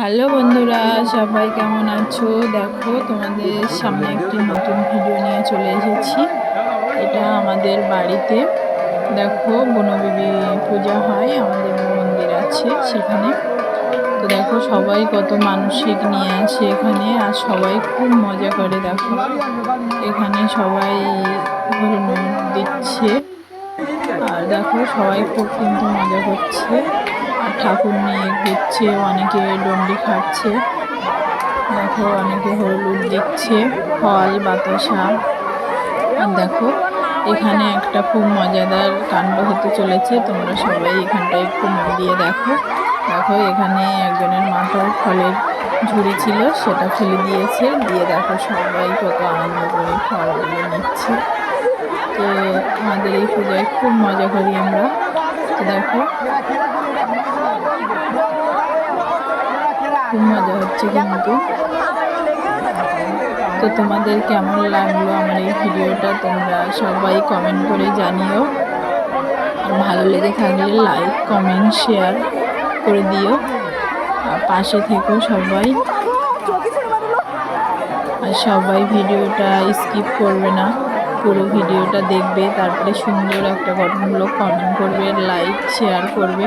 Hello বন্ধুরা, সবাই কেমন আছো? দেখো, তোমাদের সামনে একটি নতুন ভিডিও নিয়ে চলে এসেছি। এটা আমাদের বাড়িতে। দেখো, বনবিবি পূজা হয়, আমাদের মন্দির আছে সেখানে। তো দেখো, সবাই কত মানসিক নিয়ে আসে এখানে, আর সবাই খুব মজা করে। দেখো, এখানে সবাই হরিনাম দিচ্ছে, আর দেখো সবাই খুব কিন্তু মজা করছে, আর ঠাকুর নিয়ে ঘুরছে, অনেকে ডন্ডি খাচ্ছে। দেখো, অনেকে হলুদ দিচ্ছে, ফল বাতাসা। আর দেখো, এখানে একটা খুব মজাদার কাণ্ড হতে চলেছে, তোমরা সবাই এখানটায় একটু মন দিয়ে দেখো। দেখো, এখানে একজনের মাথায় ফলের ঝুড়ি ছিল, সেটা ফেলে দিয়েছে, দিয়ে দেখো সবাই কত আনন্দ করে ফলগুলো নিচ্ছে। তো আমাদের এই পূজায় খুব মজা করি আমরা। তো দেখো, খুব মজা হচ্ছে কিন্তু। তো তোমাদের কেমন লাগলো আমার এই ভিডিওটা, তোমরা সবাই কমেন্ট করে জানিও। আর ভালো লেগে থাকলে লাইক কমেন্ট শেয়ার করে দিও, আর পাশে থেকো সবাই। আর সবাই ভিডিওটা স্কিপ করবে না, পুরো ভিডিওটা দেখবে, তারপরে সুন্দর একটা গঠনমূলক কমেন্ট করবে, লাইক শেয়ার করবে।